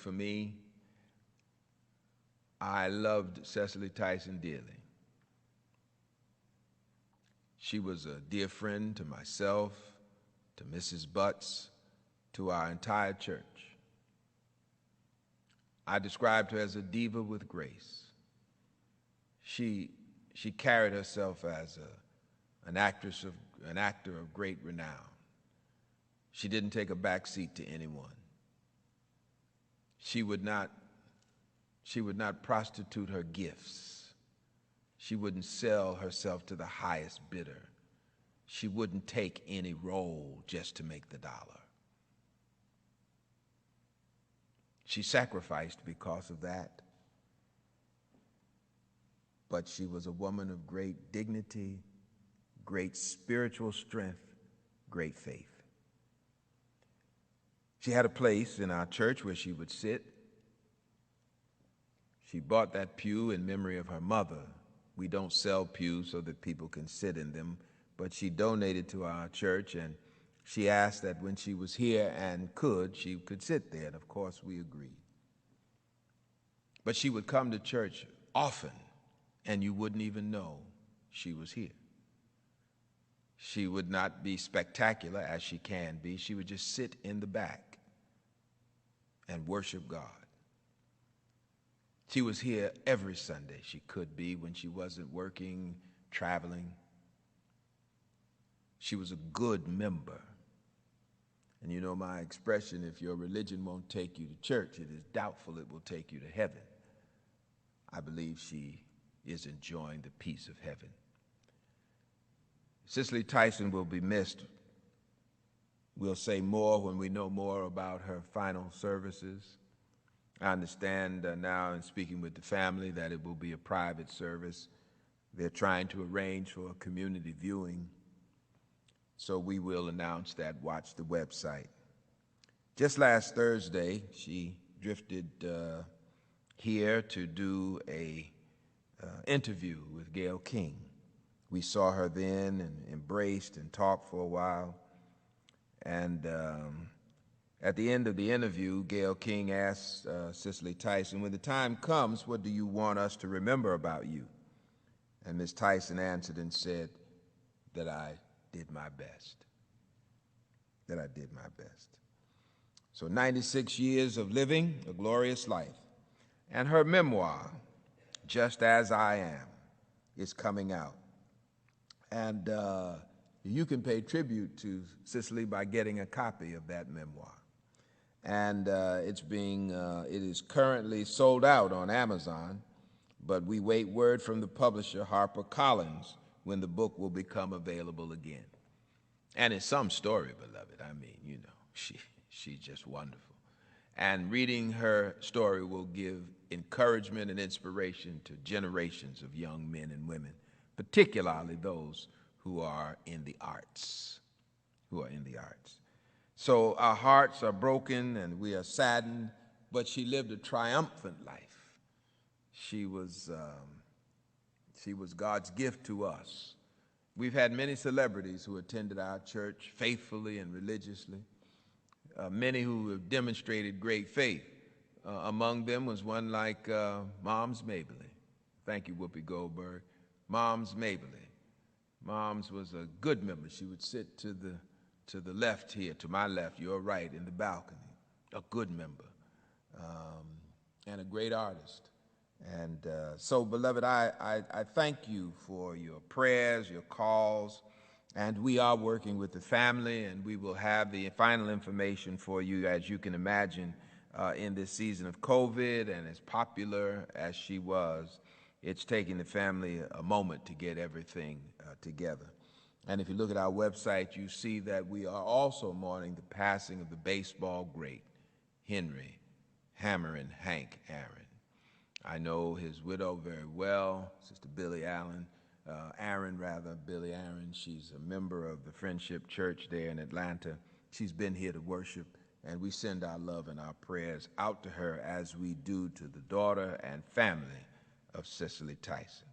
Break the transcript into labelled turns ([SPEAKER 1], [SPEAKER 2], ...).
[SPEAKER 1] for me, I loved Cicely Tyson dearly. She was a dear friend to myself, to Mrs. Butts, to our entire church. I described her as a diva with grace. She carried herself as an actor of great renown. She didn't take a back seat to anyone. She would not prostitute her gifts. She wouldn't sell herself to the highest bidder. She wouldn't take any role just to make the dollar. She sacrificed because of that. But she was a woman of great dignity, great spiritual strength, great faith. She had a place in our church where she would sit. She bought that pew in memory of her mother. We don't sell pews so that people can sit in them, but she donated to our church, and she asked that when she was here and she could sit there, and of course we agreed. But she would come to church often, and you wouldn't even know she was here. She would not be spectacular as she can be. She would just sit in the back and worship God. She was here every Sunday she could be when she wasn't working, traveling. She was a good member. And you know my expression, if your religion won't take you to church, it is doubtful it will take you to heaven. I believe she is enjoying the peace of heaven. Cicely Tyson will be missed. We'll say more when we know more about her final services. I understand now in speaking with the family that it will be a private service. They're trying to arrange for a community viewing. So we will announce that. Watch the website. Just last Thursday, she drifted here to do a interview with Gayle King. We saw her then and embraced and talked for a while. And at the end of the interview, Gayle King asked Cicely Tyson, when the time comes, what do you want us to remember about you? And Ms. Tyson answered and said that I did my best. That I did my best. So 96 years of living a glorious life. And her memoir, Just As I Am, is coming out. And you can pay tribute to Cicely by getting a copy of that memoir. And it is currently sold out on Amazon, but we wait word from the publisher, HarperCollins, when the book will become available again. And it's some story, beloved. I mean, you know, she's just wonderful. And reading her story will give encouragement and inspiration to generations of young men and women, particularly those who are in the arts, So our hearts are broken and we are saddened, but she lived a triumphant life. She was God's gift to us. We've had many celebrities who attended our church faithfully and religiously, many who have demonstrated great faith. Among them was one like Moms Mabley. Thank you, Whoopi Goldberg. Moms Mabley. Moms was a good member. She would sit to the left here, to my left, your right, in the balcony. A good member and a great artist. And so, beloved, I thank you for your prayers, your calls, and we are working with the family, and we will have the final information for you, as you can imagine, in this season of COVID, and as popular as she was, it's taking the family a moment to get everything together. And if you look at our website, you see that we are also mourning the passing of the baseball great, Henry Hammer and Hank Aaron. I know his widow very well, Sister Billy Aaron. She's a member of the Friendship Church there in Atlanta. She's been here to worship, and we send our love and our prayers out to her as we do to the daughter and family of Cicely Tyson.